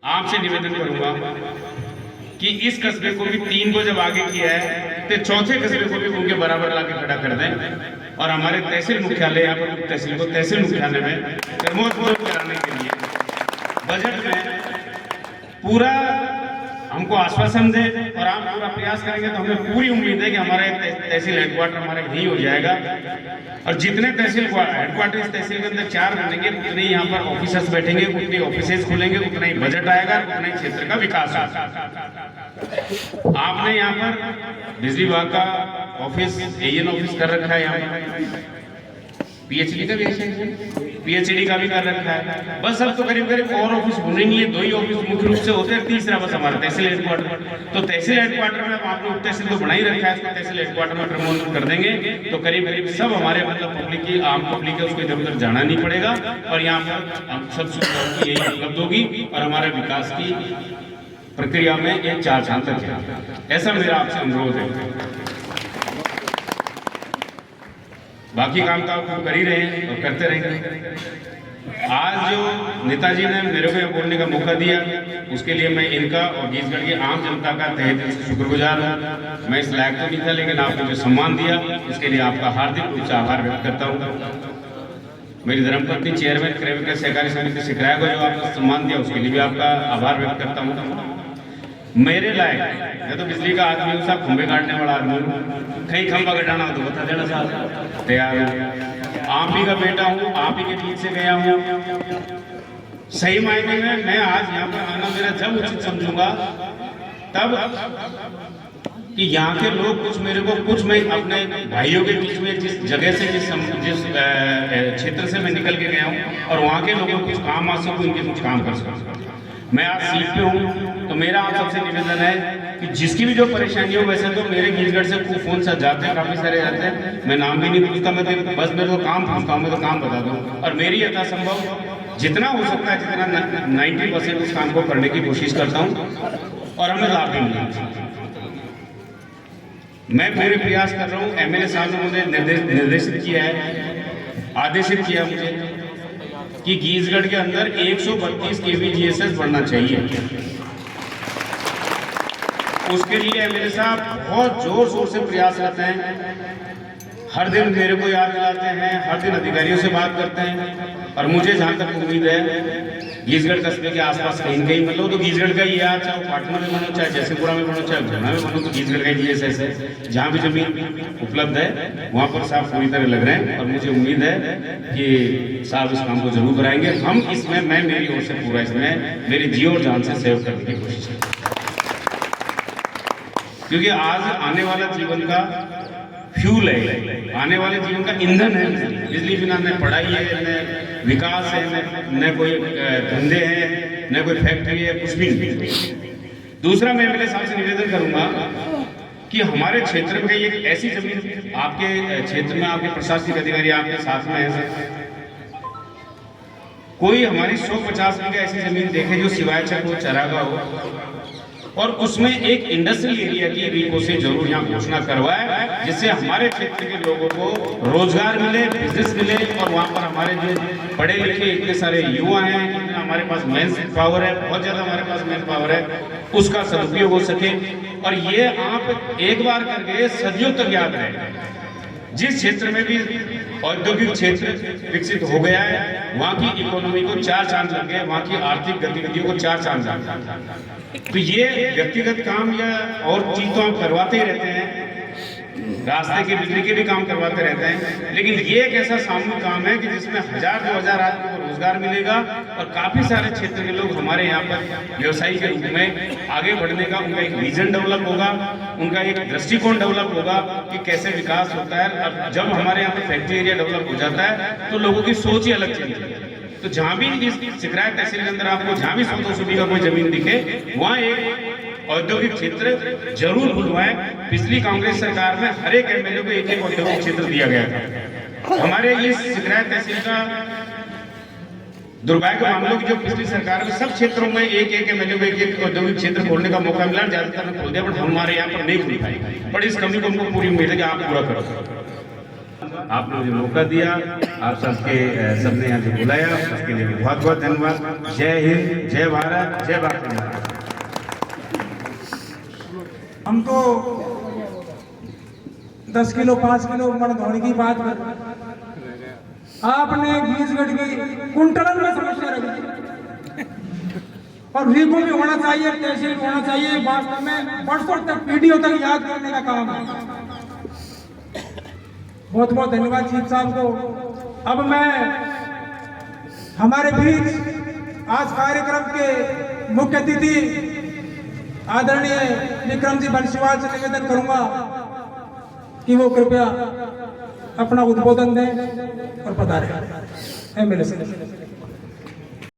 आपसे निवेदन करूंगा कि इस कस्बे को भी 3 को जब आगे किया है तो चौथे कस्बे को भी उनके बराबर लाके खड़ा कर दें और हमारे तहसील मुख्यालय यहाँ पर तहसील को तहसील मुख्यालय में कर्मोत्सव कराने के लिए बजट में पूरा हमको आश्वासन दे और आप पूरा प्रयास करेंगे तो हमें पूरी उम्मीद है कि हमारे तहसील हेडक्वार्टर हमारे यहीं हो जाएगा। और जितने तहसील हेडक्वार्टर इस तहसील के अंदर 4 बनेंगे उतने ही यहाँ पर ऑफिसर्स बैठेंगे, उतने ऑफिसेज खुलेंगे, उतना ही बजट आएगा, उतना ही क्षेत्र का विकास होगा। आपने यहाँ पर बिजली विभाग का ऑफिस एएन ऑफिस कर रखा है, यहाँ पर पीएचडी का भी पीएचडी का भी कर रखा है। बस अब तो करीब करीब और ऑफिस होने नहीं है, 2 ही ऑफिस मुख्य रूप से होते हैं, तीसरा बस हमारा तहसील हेडक्वार्टर। तो तहसील हेडक्वार्टर में आपने उप तहसील तो बना ही रखा है, इसको तहसील हेडक्वार्टर में प्रमोट कर देंगे तो करीब करीब सब हमारे मतलब पब्लिक की आम पब्लिक है उसको इधर उधर जाना नहीं पड़ेगा और यहाँ पर हम सब सुविधाओं की यही उपलब्ध होगी और हमारे विकास की प्रक्रिया में एक 4 चांद तक है। ऐसा मेरा आपसे अनुरोध है। बाकी काम तो आप कर ही रहे हैं और करते रहेंगे। आज जो नेताजी ने मेरे को बोलने का मौका दिया उसके लिए मैं इनका और गीसगढ़ की आम जनता का तहे दिल से शुक्रगुजार हूँ। मैं इस लायक तो नहीं था लेकिन आपने मुझे सम्मान दिया, इसके लिए आपका हार्दिक रूप से आभार व्यक्त करता हूँ। मेरी धर्मपत्नी चेयरमैन क्रय सहकारी समिति सिकराय को जो आपने सम्मान दिया उसके लिए भी आपका आभार व्यक्त करता हूँ। मेरे लायक मैं तो बिजली का आदमी हूँ, साहब खंभे काटने वाला आदमी हूँ, कहीं खंभा कटाना हो तो बता देना साहब, तैयार हूँ। आप ही का बेटा हूँ, आप ही के बीच से गया हूँ। सही मायने में मैं आज यहाँ पर आना मेरा जब उचित समझूंगा तब कि यहाँ के लोग कुछ मेरे को कुछ मैं अपने भाइयों के बीच में जिस जगह से जिस क्षेत्र से मैं निकल के गया हूँ और वहाँ के लोगों को कुछ काम आ सकूँ, इनके कुछ काम कर सकूँ। मैं आज सीट पे हूँ तो मेरा आप सबसे निवेदन है कि जिसकी भी जो परेशानी हो, वैसे तो मेरे गीसगढ़ से फोन से जाते हैं, काफी सारे जाते हैं, मैं नाम भी नहीं पूछता, मैं तो बस मेरे को काम पूछता हूँ, मैं तो काम बता दूँ और मेरी यथासंभव जितना हो सकता है जितना 90% उस काम को करने की कोशिश करता हूँ और हमें लाभ भी मिला। मैं पूरे प्रयास कर रहा हूँ। एमएलए साहब ने मुझे निर्देशित किया है, आदेशित किया मुझे कि गीसगढ़ के अंदर 132 kVGSS बढ़ना चाहिए। उसके लिए एमएलए साहब बहुत जोर शोर से प्रयासरत हैं, हर दिन मेरे को याद दिलाते हैं, हर दिन अधिकारियों से बात करते हैं और मुझे जहाँ तक उम्मीद है गीसगढ़ कस्बे के आसपास कहीं कहीं मतलब तो गीसगढ़ का ही है, चाहे पाटना में बनो, चाहे जैसेपुरा में बनो, चाहे गुना में बनो, तो गीसगढ़ का GSS है। जहाँ भी जमीन उपलब्ध है वहाँ पर साहब पूरी तरह लग रहे हैं और मुझे उम्मीद है कि साहब इस काम को जरूर कराएंगे। हम इसमें मैं मेरी ओर से पूरा इसमें मेरी जी और जान से सहयोग करने की कोशिश करूँ, क्योंकि आज आने वाला जीवन का फ्यूल है, आने वाले जीवन का ईंधन है बिजली। बिना न पढ़ाई है, न विकास है, न कोई धंधे हैं, न कोई फैक्ट्री है, कुछ भी नहीं। दूसरा मैं एमएलए साहब से निवेदन करूंगा कि हमारे क्षेत्र में एक ऐसी जमीन आपके क्षेत्र में आपके प्रशासनिक अधिकारी आपके साथ में है सर, कोई हमारी 150 बीघा ऐसी जमीन देखे जो सिवायचक हो, चरागा हो और उसमें एक इंडस्ट्रियल एरिया की रीको से जरूर यहाँ घोषणा करवाए, जिससे हमारे क्षेत्र के लोगों को रोजगार मिले, बिजनेस मिले और वहाँ पर हमारे जो पढ़े लिखे इतने सारे युवा हैं, इतना हमारे पास मैन पावर है, बहुत ज्यादा हमारे पास मैन पावर है, उसका सदुपयोग हो सके। और ये आप एक बार करके सदियों तक याद रहे, जिस क्षेत्र में भी औद्योगिक क्षेत्र विकसित हो गया है वहाँ की इकोनॉमी को 4 चांद लग गए, वहाँ की आर्थिक गतिविधियों को 4 चांद लग गए। तो ये व्यक्तिगत काम या और चीज तो हम करवाते ही रहते हैं, रास्ते के बिजली के भी काम करवाते रहते हैं, लेकिन ये एक ऐसा सामूहिक काम है कि जिसमें 1000-2000 आदमी को रोजगार मिलेगा और काफी सारे क्षेत्र के लोग हमारे यहाँ पर व्यवसायी के रूप में आगे बढ़ने का उनका एक विजन डेवलप होगा, उनका एक दृष्टिकोण डेवलप होगा कि कैसे विकास होता है। और जब हमारे यहाँ पर फैक्ट्री एरिया डेवलप हो जाता है तो लोगों की सोच ही अलग चलती है। तो जहाँ भी इस सिकराय तहसील के अंदर आपको जहाँ भी 100-200 बीघा कोई जमीन दिखे वहाँ एक औद्योगिक क्षेत्र जरूर खुलवाएं। पिछली कांग्रेस सरकार में हर एक एमएलए को एक औद्योगिक क्षेत्र दिया गया था। हमारे इस सिकराय तहसील का दुर्भाग्य मामलों की जो पिछली सरकार में सब क्षेत्रों में एक एमएलए को एक औद्योगिक क्षेत्र खोलने का मौका मिला, ज्यादातर ने खोल दिया, बट हमारे यहाँ पर नहीं खुल पाई। बट इस कमी को हमको पूरी उम्मीद है कि आप पूरा करो। आपने मुझे मौका दिया, आप सबने यहाँ से बुलाया, उसके लिए बहुत बहुत धन्यवाद। जय हिंद, जय भारत, जय भारत। हम तो 10 किलो 5 किलो मन धोने की बात कर, आपने घीसगढ़ की कुंटलन में समस्या रखी और वीको भी होना चाहिए, तहसील होना चाहिए। वास्तव में वर्षों तक पीढ़ियों तक याद करने का काम है। बहुत बहुत धन्यवाद चीफ साहब को। अब मैं हमारे बीच आज कार्यक्रम के मुख्य अतिथि आदरणीय विक्रम जी बंसीवाल से निवेदन करूंगा कि वो कृपया अपना उद्बोधन दें और पधारें। एमएलए से